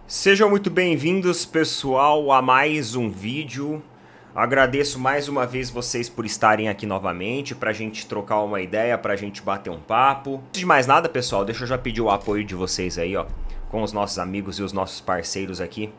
Sejam muito bem-vindos, pessoal, a mais um vídeo. Agradeço mais uma vez vocês por estarem aqui novamente, pra gente trocar uma ideia, pra gente bater um papo. Antes de mais nada, pessoal, deixa eu já pedir o apoio de vocês aí, ó, com os nossos amigos e os nossos parceiros aqui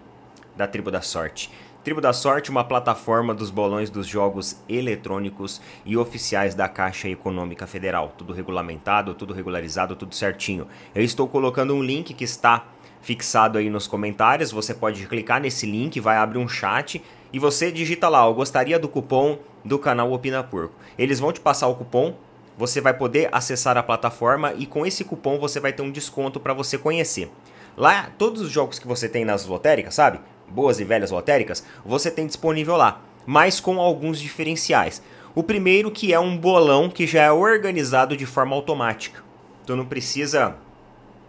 da Tribo da Sorte. Tribo da Sorte, uma plataforma dos bolões dos jogos eletrônicos e oficiais da Caixa Econômica Federal. Tudo regulamentado, tudo regularizado, tudo certinho. Eu estou colocando um link que está fixado aí nos comentários. Você pode clicar nesse link, vai abrir um chat e você digita lá: eu gostaria do cupom do canal Opina Porco. Eles vão te passar o cupom, você vai poder acessar a plataforma e com esse cupom você vai ter um desconto para você conhecer. Lá, todos os jogos que você tem nas lotéricas, sabe? Boas e velhas lotéricas, você tem disponível lá, mas com alguns diferenciais. O primeiro que é um bolão que já é organizado de forma automática. Tu não precisa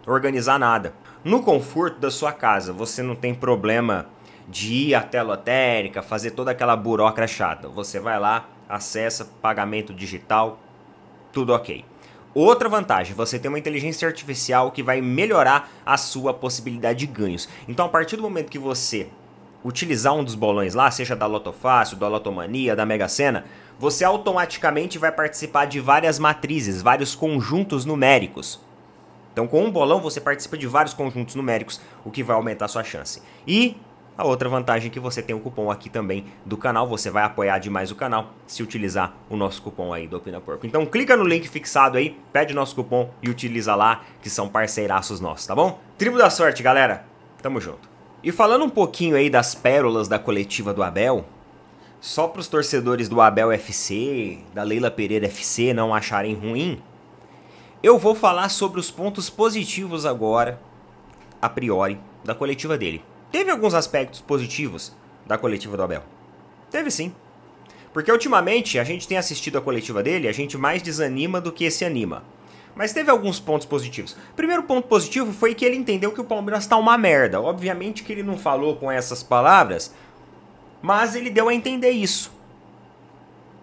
organizar nada. No conforto da sua casa, você não tem problema de ir até a lotérica, fazer toda aquela burocracia chata. Você vai lá, acessa, pagamento digital, tudo ok. Outra vantagem, você tem uma inteligência artificial que vai melhorar a sua possibilidade de ganhos. Então, a partir do momento que você utilizar um dos bolões lá, seja da Loto Fácil, da Lotomania, da Mega Sena, você automaticamente vai participar de várias matrizes, vários conjuntos numéricos. Então, com um bolão, você participa de vários conjuntos numéricos, o que vai aumentar a sua chance. E a outra vantagem é que você tem um cupom aqui também do canal, você vai apoiar demais o canal se utilizar o nosso cupom aí do Opina Porco. Então clica no link fixado aí, pede nosso cupom e utiliza lá, que são parceiraços nossos, tá bom? Tribo da Sorte, galera, tamo junto. E falando um pouquinho aí das pérolas da coletiva do Abel, só para os torcedores do Abel FC, da Leila Pereira FC não acharem ruim, eu vou falar sobre os pontos positivos agora, a priori, da coletiva dele. Teve alguns aspectos positivos da coletiva do Abel. Teve sim. Porque ultimamente a gente tem assistido a coletiva dele, a gente mais desanima do que se anima. Mas teve alguns pontos positivos. O primeiro ponto positivo foi que ele entendeu que o Palmeiras tá uma merda. Obviamente que ele não falou com essas palavras, mas ele deu a entender isso.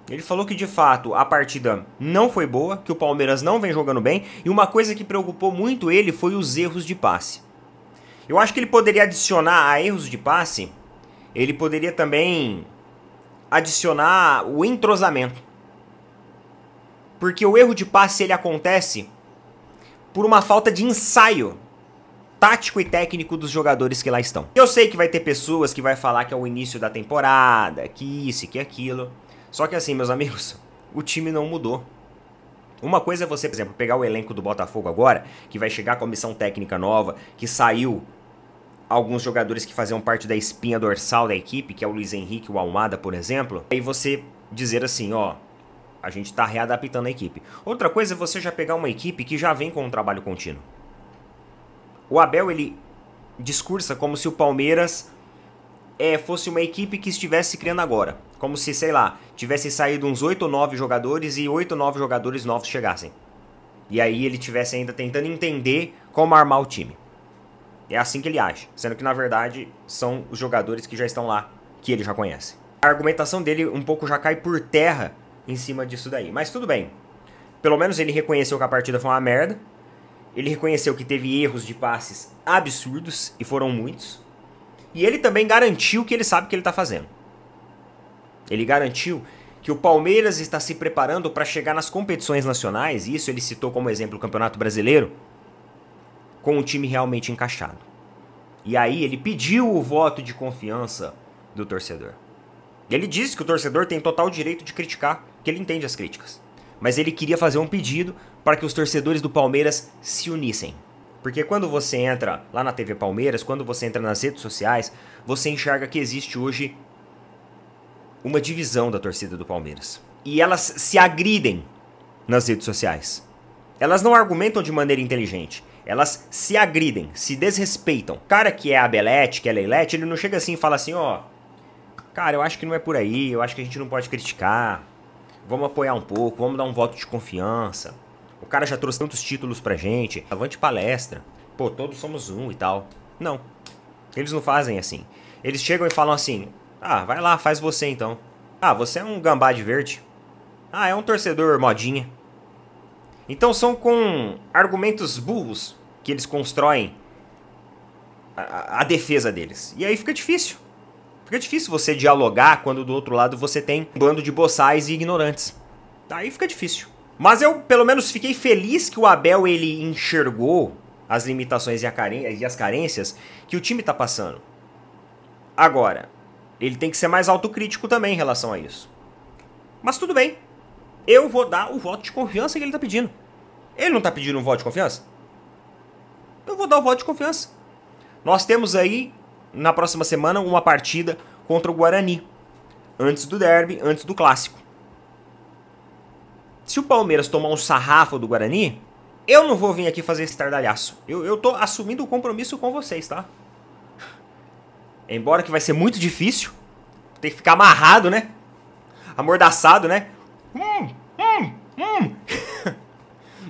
Ele falou que de fato a partida não foi boa, que o Palmeiras não vem jogando bem, e uma coisa que preocupou muito ele foi os erros de passe. Eu acho que ele poderia adicionar a erros de passe, ele poderia também adicionar o entrosamento. Porque o erro de passe ele acontece por uma falta de ensaio tático e técnico dos jogadores que lá estão. Eu sei que vai ter pessoas que vai falar que é o início da temporada, que isso e que aquilo. Só que assim, meus amigos, o time não mudou. Uma coisa é você, por exemplo, pegar o elenco do Botafogo agora, que vai chegar a comissão técnica nova, que saiu alguns jogadores que faziam parte da espinha dorsal da equipe, que é o Luiz Henrique, o Almada, por exemplo. Aí você dizer assim, ó, a gente tá readaptando a equipe. Outra coisa é você já pegar uma equipe que já vem com um trabalho contínuo. O Abel, ele discursa como se o Palmeiras fosse uma equipe que estivesse se criando agora. Como se, sei lá, tivesse saído uns 8 ou 9 jogadores e 8 ou 9 jogadores novos chegassem. E aí ele estivesse ainda tentando entender como armar o time. É assim que ele age, sendo que na verdade são os jogadores que já estão lá, que ele já conhece. A argumentação dele um pouco já cai por terra em cima disso daí, mas tudo bem. Pelo menos ele reconheceu que a partida foi uma merda, ele reconheceu que teve erros de passes absurdos, e foram muitos, e ele também garantiu que ele sabe o que ele está fazendo. Ele garantiu que o Palmeiras está se preparando para chegar nas competições nacionais, e isso ele citou como exemplo o Campeonato Brasileiro, com um time realmente encaixado. E aí ele pediu o voto de confiança do torcedor. Ele disse que o torcedor tem total direito de criticar, que ele entende as críticas. Mas ele queria fazer um pedido para que os torcedores do Palmeiras se unissem. Porque quando você entra lá na TV Palmeiras, quando você entra nas redes sociais, você enxerga que existe hoje uma divisão da torcida do Palmeiras. E elas se agridem nas redes sociais. Elas não argumentam de maneira inteligente. Elas se agridem, se desrespeitam. O cara que é a Belete, que é a Leilete, ele não chega assim e fala assim, ó, cara, eu acho que não é por aí, eu acho que a gente não pode criticar, vamos apoiar um pouco, vamos dar um voto de confiança. O cara já trouxe tantos títulos pra gente, avante palestra, pô, todos somos um e tal. Não, eles não fazem assim. Eles chegam e falam assim, ah, vai lá, faz você então. Ah, você é um gambá de verde. Ah, é um torcedor modinha. Então são com argumentos burros que eles constroem a defesa deles. E aí fica difícil. Fica difícil você dialogar quando do outro lado você tem um bando de boçais e ignorantes. Aí fica difícil. Mas eu, pelo menos, fiquei feliz que o Abel, ele enxergou as limitações e as carências que o time tá passando. Agora, ele tem que ser mais autocrítico também em relação a isso. Mas tudo bem. Eu vou dar o voto de confiança que ele tá pedindo. Ele não tá pedindo um voto de confiança? Eu vou dar o voto de confiança. Nós temos aí, na próxima semana, uma partida contra o Guarani. Antes do derby, antes do clássico. Se o Palmeiras tomar um sarrafo do Guarani, eu não vou vir aqui fazer esse tardalhaço. Eu tô assumindo o compromisso com vocês, tá? Embora que vai ser muito difícil. Tem que ficar amarrado, né? Amordaçado, né?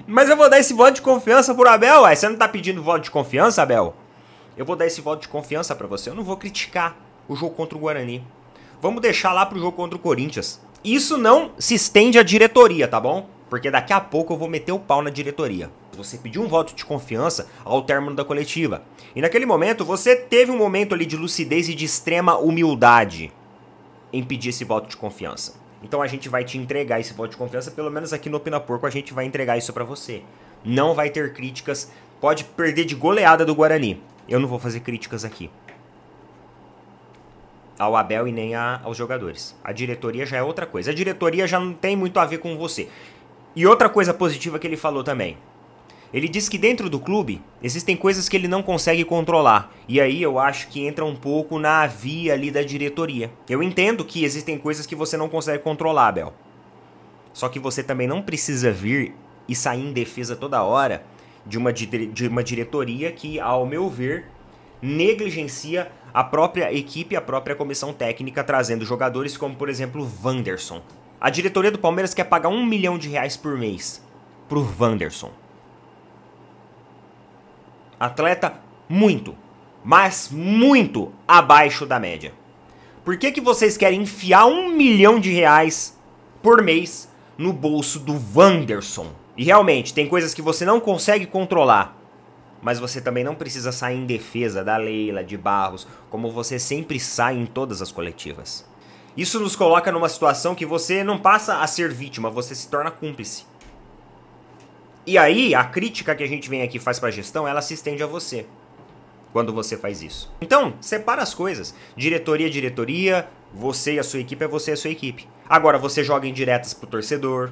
Mas eu vou dar esse voto de confiança pro Abel, ué. Você não tá pedindo voto de confiança, Abel? Eu vou dar esse voto de confiança pra você. Eu não vou criticar o jogo contra o Guarani. Vamos deixar lá pro jogo contra o Corinthians. Isso não se estende à diretoria, tá bom? Porque daqui a pouco eu vou meter o pau na diretoria. Você pediu um voto de confiança ao término da coletiva. E naquele momento, você teve um momento ali de lucidez e de extrema humildade em pedir esse voto de confiança. Então a gente vai te entregar esse voto de confiança, pelo menos aqui no Opina Porco a gente vai entregar isso pra você. Não vai ter críticas, pode perder de goleada do Guarani. Eu não vou fazer críticas aqui ao Abel e nem aos jogadores. A diretoria já é outra coisa. A diretoria já não tem muito a ver com você. E outra coisa positiva que ele falou também. Ele disse que dentro do clube existem coisas que ele não consegue controlar. E aí eu acho que entra um pouco na via ali da diretoria. Eu entendo que existem coisas que você não consegue controlar, Abel. Só que você também não precisa vir e sair em defesa toda hora de uma diretoria que, ao meu ver, negligencia a própria equipe, a própria comissão técnica, trazendo jogadores como, por exemplo, o Wanderson. A diretoria do Palmeiras quer pagar R$1 milhão por mês pro Wanderson. Atleta muito, mas muito abaixo da média. Por que vocês querem enfiar R$1 milhão por mês no bolso do Wanderson? E realmente, tem coisas que você não consegue controlar. Mas você também não precisa sair em defesa da Leila, de Barros, como você sempre sai em todas as coletivas. Isso nos coloca numa situação que você não passa a ser vítima, você se torna cúmplice. E aí, a crítica que a gente vem aqui e faz pra gestão, ela se estende a você. Quando você faz isso. Então, separa as coisas. Diretoria, diretoria, você e a sua equipe é você e a sua equipe. Agora, você joga indiretas pro torcedor.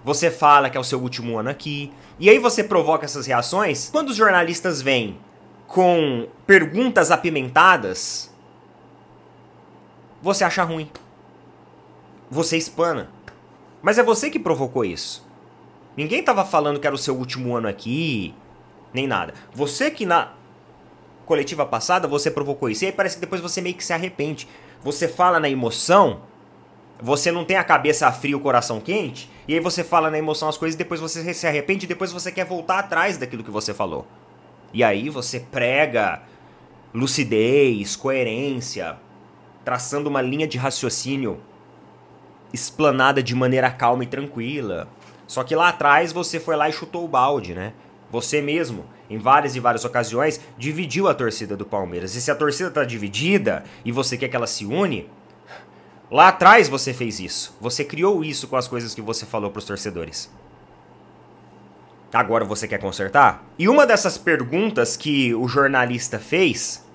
Você fala que é o seu último ano aqui. E aí você provoca essas reações. Quando os jornalistas vêm com perguntas apimentadas, você acha ruim. Você espana. Mas é você que provocou isso. Ninguém tava falando que era o seu último ano aqui, nem nada. Você que na coletiva passada, você provocou isso. E aí parece que depois você meio que se arrepende. Você fala na emoção, você não tem a cabeça fria e o coração quente, e aí você fala na emoção as coisas e depois você se arrepende e depois você quer voltar atrás daquilo que você falou. E aí você prega lucidez, coerência, traçando uma linha de raciocínio explanada de maneira calma e tranquila. Só que lá atrás você foi lá e chutou o balde, né? Você mesmo, em várias e várias ocasiões, dividiu a torcida do Palmeiras. E se a torcida tá dividida e você quer que ela se une, lá atrás você fez isso. Você criou isso com as coisas que você falou pros torcedores. Agora você quer consertar? E uma dessas perguntas que o jornalista fez,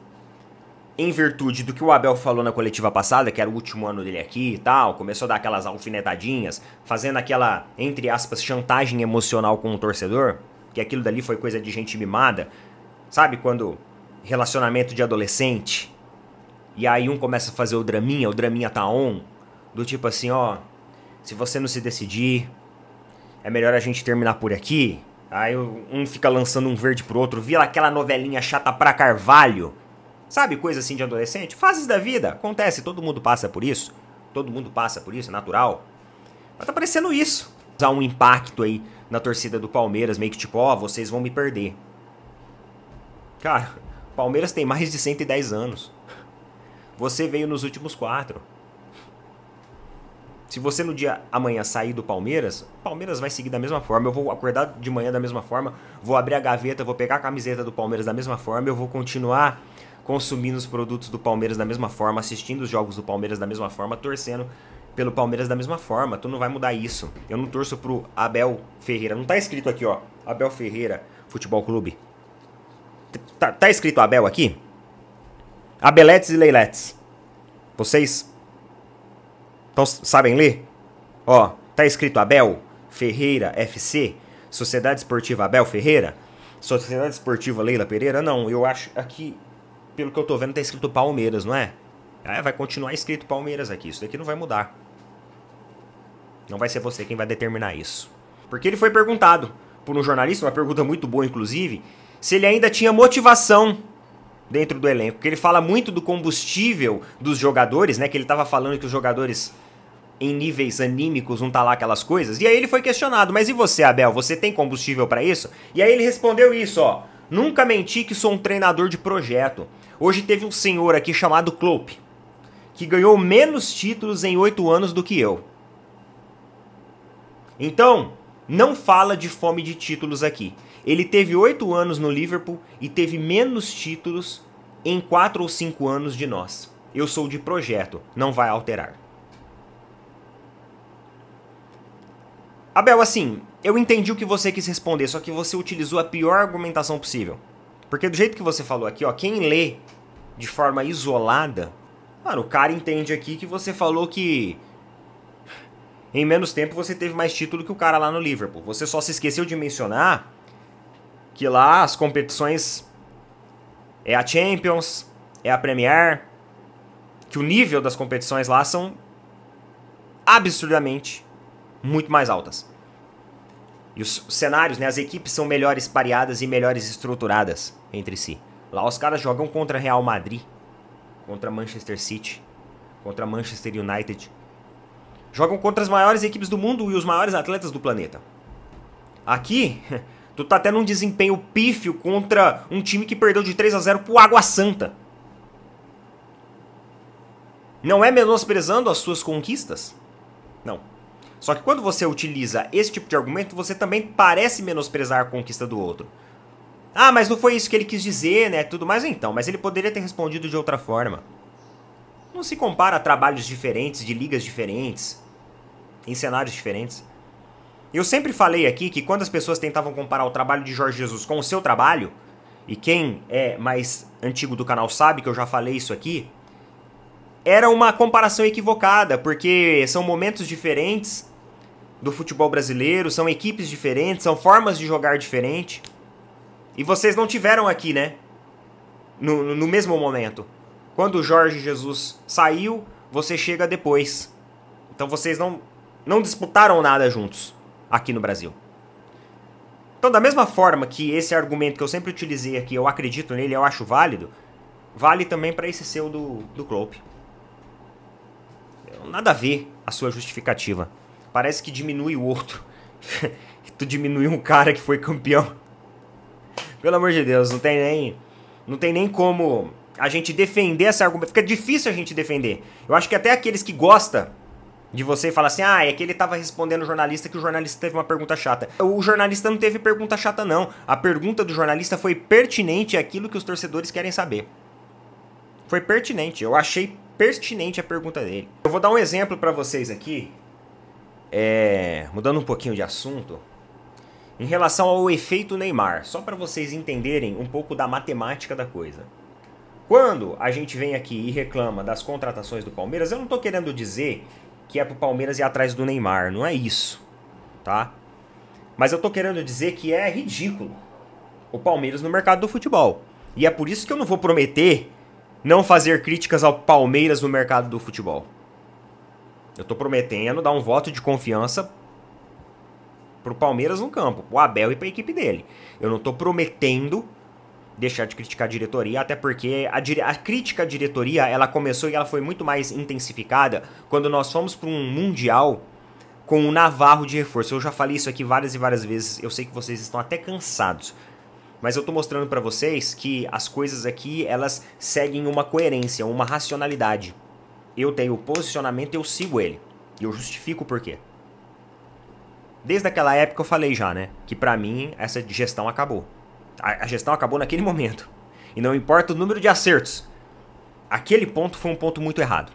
em virtude do que o Abel falou na coletiva passada, que era o último ano dele aqui e tal, começou a dar aquelas alfinetadinhas, fazendo aquela, entre aspas, chantagem emocional com o torcedor, que aquilo dali foi coisa de gente mimada. Sabe quando relacionamento de adolescente, e aí um começa a fazer o draminha tá on, do tipo assim, ó, se você não se decidir, é melhor a gente terminar por aqui. Aí um fica lançando um verde pro outro, vira aquela novelinha chata pra carvalho. Sabe, coisa assim de adolescente? Fases da vida, acontece, todo mundo passa por isso. Todo mundo passa por isso, é natural. Mas tá parecendo isso. Usar um impacto aí na torcida do Palmeiras, meio que tipo, ó, vocês vão me perder. Cara, o Palmeiras tem mais de 110 anos. Você veio nos últimos 4. Se você no dia amanhã sair do Palmeiras, o Palmeiras vai seguir da mesma forma. Eu vou acordar de manhã da mesma forma, vou abrir a gaveta, vou pegar a camiseta do Palmeiras da mesma forma, eu vou continuar consumindo os produtos do Palmeiras da mesma forma, assistindo os jogos do Palmeiras da mesma forma, torcendo pelo Palmeiras da mesma forma. Tu não vai mudar isso. Eu não torço pro Abel Ferreira. Não tá escrito aqui, ó, Abel Ferreira Futebol Clube. Tá escrito Abel aqui? Abeletes e Leiletes. Vocês então, sabem ler? Ó, tá escrito Abel Ferreira FC, Sociedade Esportiva Abel Ferreira, Sociedade Esportiva Leila Pereira. Não, eu acho aqui, pelo que eu tô vendo, tá escrito Palmeiras, não é? Vai continuar escrito Palmeiras aqui, isso daqui não vai mudar. Não vai ser você quem vai determinar isso. Porque ele foi perguntado por um jornalista, uma pergunta muito boa inclusive, se ele ainda tinha motivação dentro do elenco. Porque ele fala muito do combustível dos jogadores, né? Que ele tava falando que os jogadores em níveis anímicos não tá lá aquelas coisas. E aí ele foi questionado, mas e você, Abel? Você tem combustível pra isso? E aí ele respondeu isso, ó. Nunca menti que sou um treinador de projeto. Hoje teve um senhor aqui chamado Klopp, que ganhou menos títulos em 8 anos do que eu. Então, não fala de fome de títulos aqui. Ele teve 8 anos no Liverpool e teve menos títulos em 4 ou 5 anos de nós. Eu sou de projeto, não vai alterar. Abel, assim, eu entendi o que você quis responder, só que você utilizou a pior argumentação possível. Porque do jeito que você falou aqui, ó, quem lê de forma isolada, mano, o cara entende aqui que você falou que em menos tempo você teve mais título que o cara lá no Liverpool. Você só se esqueceu de mencionar que lá as competições é a Champions, é a Premier, que o nível das competições lá são absurdamente muito mais altas. E os cenários, né, as equipes são melhores pareadas e melhores estruturadas entre si. Lá os caras jogam contra Real Madrid, contra Manchester City, contra Manchester United. Jogam contra as maiores equipes do mundo e os maiores atletas do planeta. Aqui, tu tá tendo um desempenho pífio contra um time que perdeu de 3-0 pro Água Santa. Não é menosprezando as suas conquistas? Não. Só que quando você utiliza esse tipo de argumento, você também parece menosprezar a conquista do outro. Ah, mas não foi isso que ele quis dizer, né? Tudo mais então, mas ele poderia ter respondido de outra forma. Não se compara a trabalhos diferentes, de ligas diferentes, em cenários diferentes. Eu sempre falei aqui que quando as pessoas tentavam comparar o trabalho de Jorge Jesus com o seu trabalho, e quem é mais antigo do canal sabe que eu já falei isso aqui, era uma comparação equivocada, porque são momentos diferentes do futebol brasileiro, são equipes diferentes, são formas de jogar diferentes. E vocês não tiveram aqui, né? No mesmo momento. Quando o Jorge Jesus saiu, você chega depois. Então vocês não disputaram nada juntos aqui no Brasil. Então, da mesma forma que esse argumento que eu sempre utilizei aqui, eu acredito nele, eu acho válido, vale também para esse seu do Klopp. Nada a ver a sua justificativa. Parece que diminui o outro. Tu diminuiu um cara que foi campeão. Pelo amor de Deus, não tem nem como a gente defender essa argumento. Fica difícil a gente defender. Eu acho que até aqueles que gostam de você e falam assim, ah, é que ele tava respondendo o jornalista que o jornalista teve uma pergunta chata. O jornalista não teve pergunta chata, não. A pergunta do jornalista foi pertinente àquilo que os torcedores querem saber. Foi pertinente. Eu achei pertinente a pergunta dele. Eu vou dar um exemplo pra vocês aqui. Mudando um pouquinho de assunto, em relação ao efeito Neymar, só para vocês entenderem um pouco da matemática da coisa. Quando a gente vem aqui e reclama das contratações do Palmeiras, eu não tô querendo dizer que é pro Palmeiras ir atrás do Neymar, não é isso, tá? Mas eu tô querendo dizer que é ridículo o Palmeiras no mercado do futebol. E é por isso que eu não vou prometer não fazer críticas ao Palmeiras no mercado do futebol. Eu tô prometendo dar um voto de confiança pro Palmeiras no campo, pro Abel e pra equipe dele. Eu não tô prometendo deixar de criticar a diretoria, até porque a crítica à diretoria, ela começou e ela foi muito mais intensificada quando nós fomos para um Mundial com o Navarro de reforço. Eu já falei isso aqui várias e várias vezes, eu sei que vocês estão até cansados. Mas eu tô mostrando pra vocês que as coisas aqui, elas seguem uma coerência, uma racionalidade. Eu tenho o posicionamento, eu sigo ele. E eu justifico o porquê. Desde aquela época eu falei já, né? Que pra mim essa gestão acabou. A gestão acabou naquele momento. E não importa o número de acertos. Aquele ponto foi um ponto muito errado.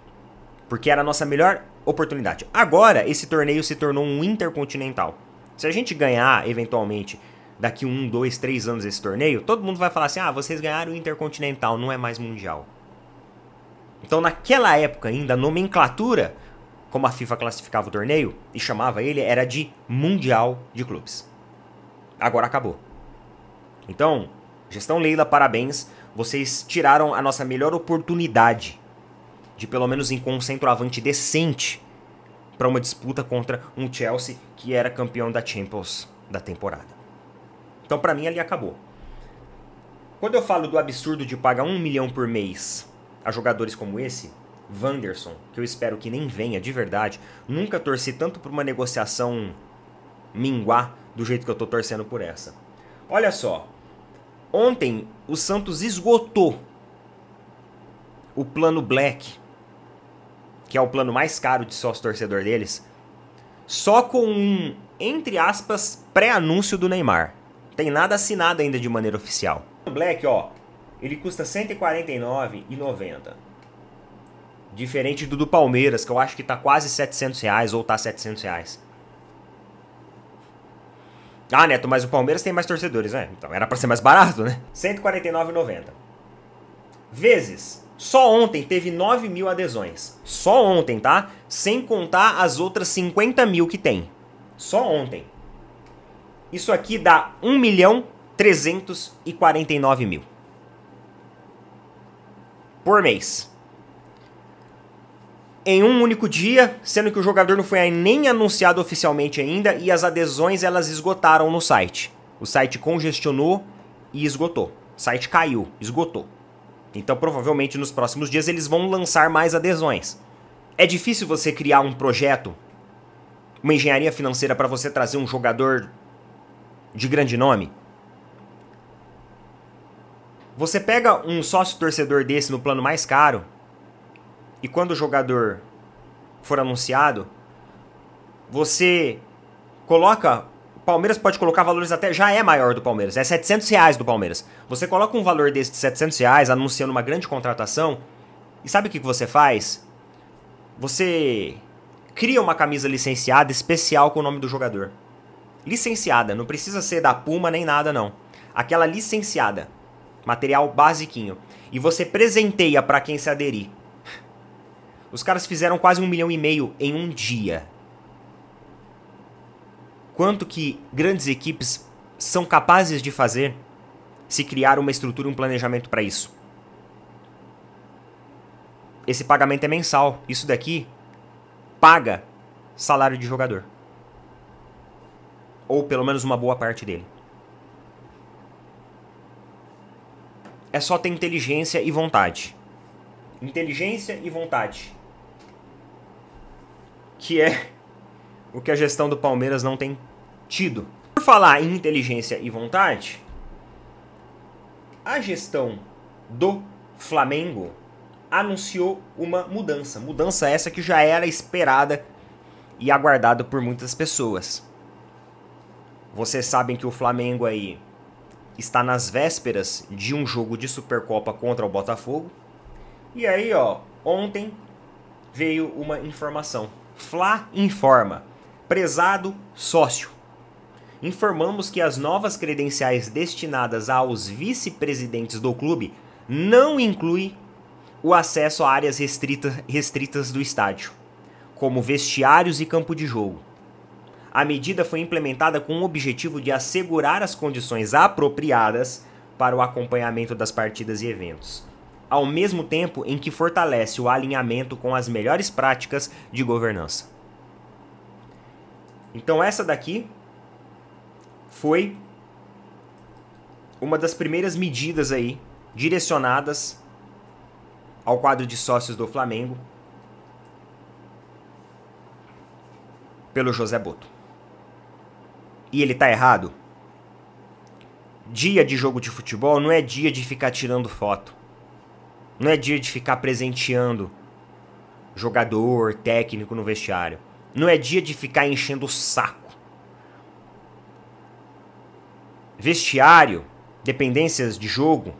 Porque era a nossa melhor oportunidade. Agora esse torneio se tornou um intercontinental. Se a gente ganhar, eventualmente, daqui 1, 2, 3 anos esse torneio, todo mundo vai falar assim, ah, vocês ganharam o intercontinental, não é mais mundial. Então naquela época ainda, a nomenclatura, como a FIFA classificava o torneio e chamava ele, era de Mundial de Clubes. Agora acabou. Então, gestão Leila, parabéns. Vocês tiraram a nossa melhor oportunidade de pelo menos ir com um centroavante decente para uma disputa contra um Chelsea que era campeão da Champions da temporada. Então pra mim ali acabou. Quando eu falo do absurdo de pagar 1 milhão por mês a jogadores como esse, Wanderson, que eu espero que nem venha de verdade, nunca torci tanto por uma negociação minguar do jeito que eu tô torcendo por essa. Olha só, ontem o Santos esgotou o plano Black, que é o plano mais caro de sócio-torcedor deles, só com um, entre aspas, pré-anúncio do Neymar. Tem nada assinado ainda de maneira oficial. O Black, ó, ele custa R$ 149,90. Diferente do Palmeiras, que eu acho que tá quase R$700 ou tá R$700. Ah, Neto, mas o Palmeiras tem mais torcedores, né? Então era pra ser mais barato, né? R$ 149,90. Vezes, só ontem teve 9 mil adesões. Só ontem, tá? Sem contar as outras 50 mil que tem. Só ontem. Isso aqui dá 1.349.000 por mês. Em um único dia, sendo que o jogador não foi nem anunciado oficialmente ainda e as adesões elas esgotaram no site. O site congestionou e esgotou. O site caiu, esgotou. Então provavelmente nos próximos dias eles vão lançar mais adesões. É difícil você criar um projeto, uma engenharia financeira para você trazer um jogador de grande nome? Você pega um sócio torcedor desse no plano mais caro e quando o jogador for anunciado, você coloca... O Palmeiras pode colocar valores até... Já é maior do Palmeiras, é R$700 do Palmeiras. Você coloca um valor desse de R$700 anunciando uma grande contratação e sabe o que você faz? Você cria uma camisa licenciada especial com o nome do jogador. Licenciada, não precisa ser da Puma nem nada não. Aquela licenciada, material basiquinho. E você presenteia para quem se aderir. Os caras fizeram quase 1,5 milhão em um dia. Quanto que grandes equipes são capazes de fazer se criar uma estrutura e um planejamento para isso? Esse pagamento é mensal. Isso daqui paga salário de jogador. Ou pelo menos uma boa parte dele. É só ter inteligência e vontade. Inteligência e vontade. Que é o que a gestão do Palmeiras não tem tido. Por falar em inteligência e vontade, a gestão do Flamengo anunciou uma mudança. Mudança essa que já era esperada e aguardada por muitas pessoas. Vocês sabem que o Flamengo aí está nas vésperas de um jogo de Supercopa contra o Botafogo. E aí, ó, ontem veio uma informação. Fla informa. Prezado sócio. Informamos que as novas credenciais destinadas aos vice-presidentes do clube não incluem o acesso a áreas restritas do estádio, como vestiários e campo de jogo. A medida foi implementada com o objetivo de assegurar as condições apropriadas para o acompanhamento das partidas e eventos, ao mesmo tempo em que fortalece o alinhamento com as melhores práticas de governança. Então essa daqui foi uma das primeiras medidas aí direcionadas ao quadro de sócios do Flamengo pelo José Botto. E ele tá errado? Dia de jogo de futebol não é dia de ficar tirando foto. Não é dia de ficar presenteando jogador, técnico no vestiário. Não é dia de ficar enchendo o saco. Vestiário, dependências de jogo,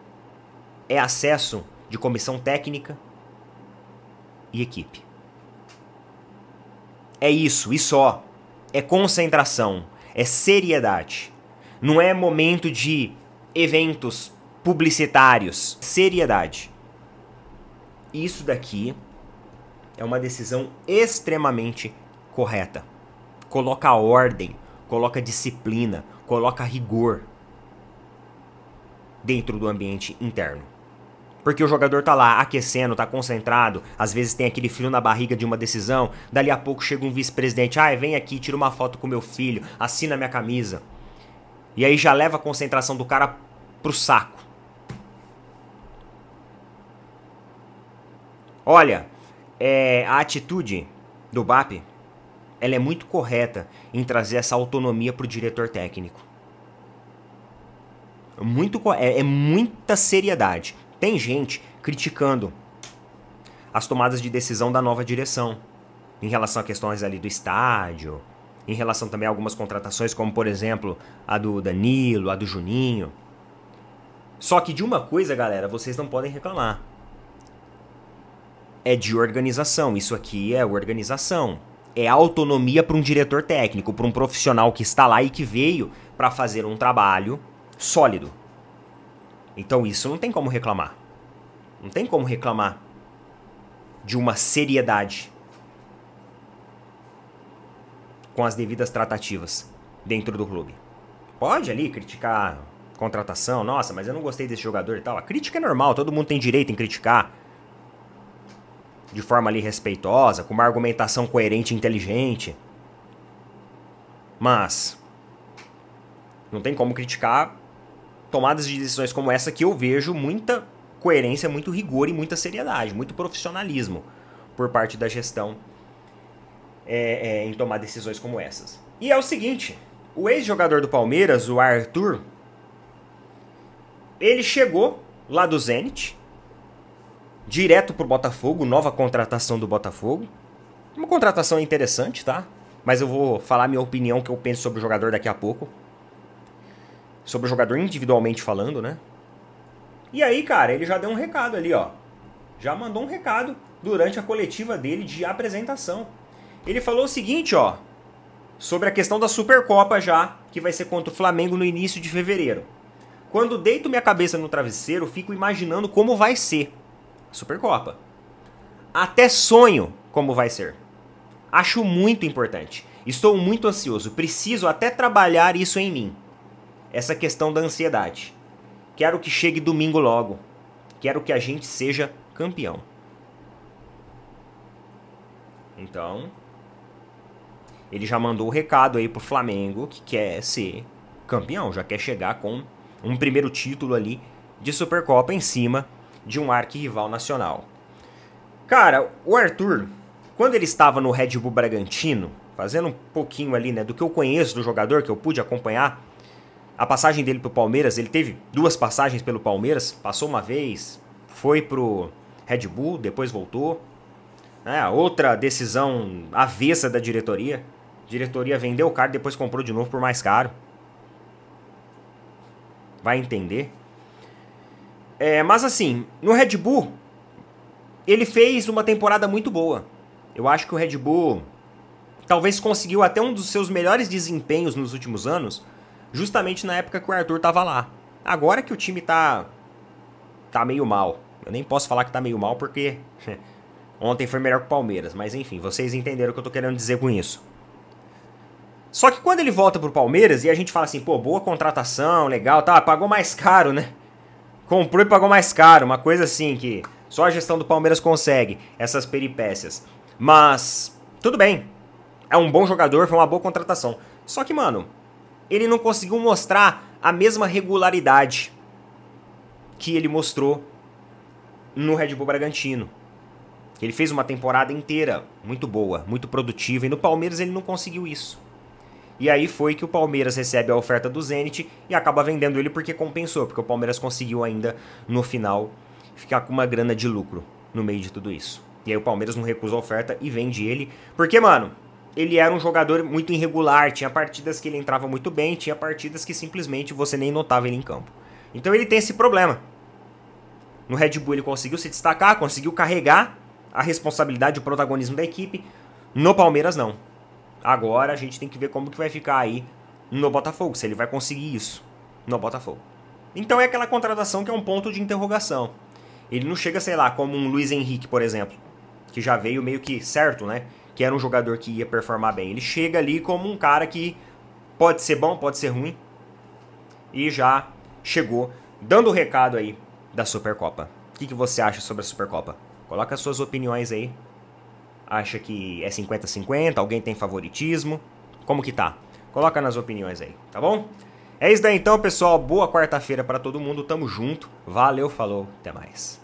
é acesso de comissão técnica e equipe. É isso, e só. É concentração, é seriedade. Não é momento de eventos publicitários. Seriedade. Isso daqui é uma decisão extremamente correta. Coloca ordem, coloca disciplina, coloca rigor dentro do ambiente interno. Porque o jogador tá lá aquecendo, tá concentrado, às vezes tem aquele frio na barriga de uma decisão, dali a pouco chega um vice-presidente, vem aqui, tira uma foto com meu filho, assina minha camisa. E aí já leva a concentração do cara pro saco. Olha, a atitude do BAP, ela é muito correta em trazer essa autonomia pro diretor técnico. É muita seriedade. Tem gente criticando as tomadas de decisão da nova direção em relação a questões ali do estádio, em relação também a algumas contratações, como por exemplo a do Danilo, a do Juninho. Só que de uma coisa, galera, vocês não podem reclamar. É de organização. Isso aqui é organização. É autonomia para um diretor técnico, para um profissional que está lá e que veio para fazer um trabalho sólido. Então isso não tem como reclamar. Não tem como reclamar de uma seriedade com as devidas tratativas dentro do clube. Pode ali criticar contratação, nossa, mas eu não gostei desse jogador e tal. A crítica é normal, todo mundo tem direito em criticar. De forma ali respeitosa, com uma argumentação coerente e inteligente. Mas não tem como criticar tomadas de decisões como essa, que eu vejo muita coerência, muito rigor e muita seriedade, muito profissionalismo por parte da gestão em tomar decisões como essas. E é o seguinte, o ex-jogador do Palmeiras, o Arthur, ele chegou lá do Zenit, direto pro Botafogo, nova contratação do Botafogo. Uma contratação interessante, tá? Mas eu vou falar minha opinião, que eu penso sobre o jogador daqui a pouco. Sobre o jogador individualmente falando, né? E aí, cara, ele já deu um recado ali, ó. Já mandou um recado durante a coletiva dele de apresentação. Ele falou o seguinte, ó. Sobre a questão da Supercopa já, que vai ser contra o Flamengo no início de fevereiro. Quando deito minha cabeça no travesseiro, fico imaginando como vai ser a Supercopa. Até sonho como vai ser. Acho muito importante. Estou muito ansioso. Preciso até trabalhar isso em mim. Essa questão da ansiedade. Quero que chegue domingo logo. Quero que a gente seja campeão. Então, ele já mandou o recado aí pro Flamengo que quer ser campeão. Já quer chegar com um primeiro título ali de Supercopa em cima de um arquirrival nacional. Cara, o Arthur, quando ele estava no Red Bull Bragantino, fazendo um pouquinho ali, né, do que eu conheço do jogador, que eu pude acompanhar, a passagem dele pro Palmeiras, ele teve 2 passagens pelo Palmeiras, passou uma vez, foi pro Red Bull, depois voltou. Outra decisão avessa da diretoria. A diretoria vendeu o cara e depois comprou de novo por mais caro. Vai entender. Mas assim, no Red Bull, ele fez uma temporada muito boa. Eu acho que o Red Bull talvez conseguiu até um dos seus melhores desempenhos nos últimos anos, justamente na época que o Arthur tava lá. Agora que o time tá meio mal. Eu nem posso falar que tá meio mal porque ontem foi melhor que o Palmeiras. Mas enfim, vocês entenderam o que eu tô querendo dizer com isso. Só que quando ele volta pro Palmeiras e a gente fala assim, pô, boa contratação, legal, tá, pagou mais caro, né? Comprou e pagou mais caro, uma coisa assim que só a gestão do Palmeiras consegue, essas peripécias. Mas, tudo bem, é um bom jogador, foi uma boa contratação. Só que, mano, ele não conseguiu mostrar a mesma regularidade que ele mostrou no Red Bull Bragantino. Ele fez uma temporada inteira muito boa, muito produtiva, e no Palmeiras ele não conseguiu isso. E aí foi que o Palmeiras recebe a oferta do Zenit e acaba vendendo ele porque compensou, porque o Palmeiras conseguiu ainda, no final, ficar com uma grana de lucro no meio de tudo isso. E aí o Palmeiras não recusa a oferta e vende ele, porque, mano, ele era um jogador muito irregular, tinha partidas que ele entrava muito bem, tinha partidas que simplesmente você nem notava ele em campo. Então ele tem esse problema. No Red Bull ele conseguiu se destacar, conseguiu carregar a responsabilidade, o protagonismo da equipe. No Palmeiras não. Agora a gente tem que ver como que vai ficar aí no Botafogo, se ele vai conseguir isso no Botafogo. Então é aquela contratação que é um ponto de interrogação. Ele não chega, sei lá, como um Luiz Henrique, por exemplo, que já veio meio que certo, né? Que era um jogador que ia performar bem. Ele chega ali como um cara que pode ser bom, pode ser ruim. E já chegou dando o recado aí da Supercopa. O que você acha sobre a Supercopa? Coloca as suas opiniões aí. Acha que é 50-50? Alguém tem favoritismo? Como que tá? Coloca nas opiniões aí, tá bom? É isso daí então, pessoal. Boa quarta-feira pra todo mundo. Tamo junto. Valeu, falou. Até mais.